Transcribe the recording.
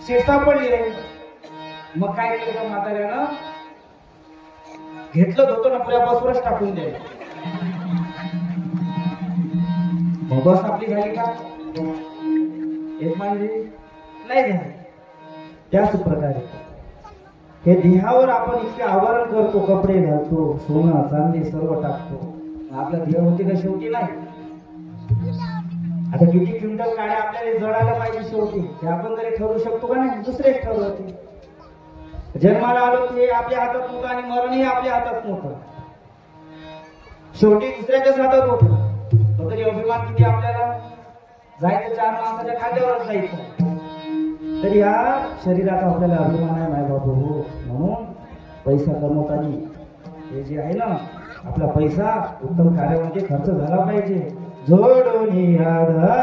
शिरसा पडली रे. मग काय केलं म्हाताऱ्यानं? घेतलं होतं ना पुऱ्या बसवरच टाकून दिलं. मग बस आपली झाली का? एक म्हणजे नाही झाली. त्याच प्रकारे हे देहावर आपण इतके आवरण करतो, कपडे घालतो, सोनं चांदी सर्व टाकतो. आपल्या देह होती का शेवटी नाही. आता किती क्विंटल काड्या आपल्याला जळायला पाहिजे शेवटी हे आपण तरी ठरवू शकतो का नाही? दुसरेच ठरवते. जन्माला आलो ते आपल्या हातात नव्हतं आणि मरणही आपल्या हातात नव्हतं. शेवटी दुसऱ्याच्याच हातात होतं. तरी अभिमान किती आपल्याला. जायचं चार माणसाच्या खांद्यावरच जायचं. तरी या शरीराचा आपल्याला अभिमान आहे माय बाबू. हो म्हणून पैसा कमवताना हे जे आहे ना आपला पैसा उत्तम कार्यामध्ये खर्च झाला पाहिजे. जोडून आधारा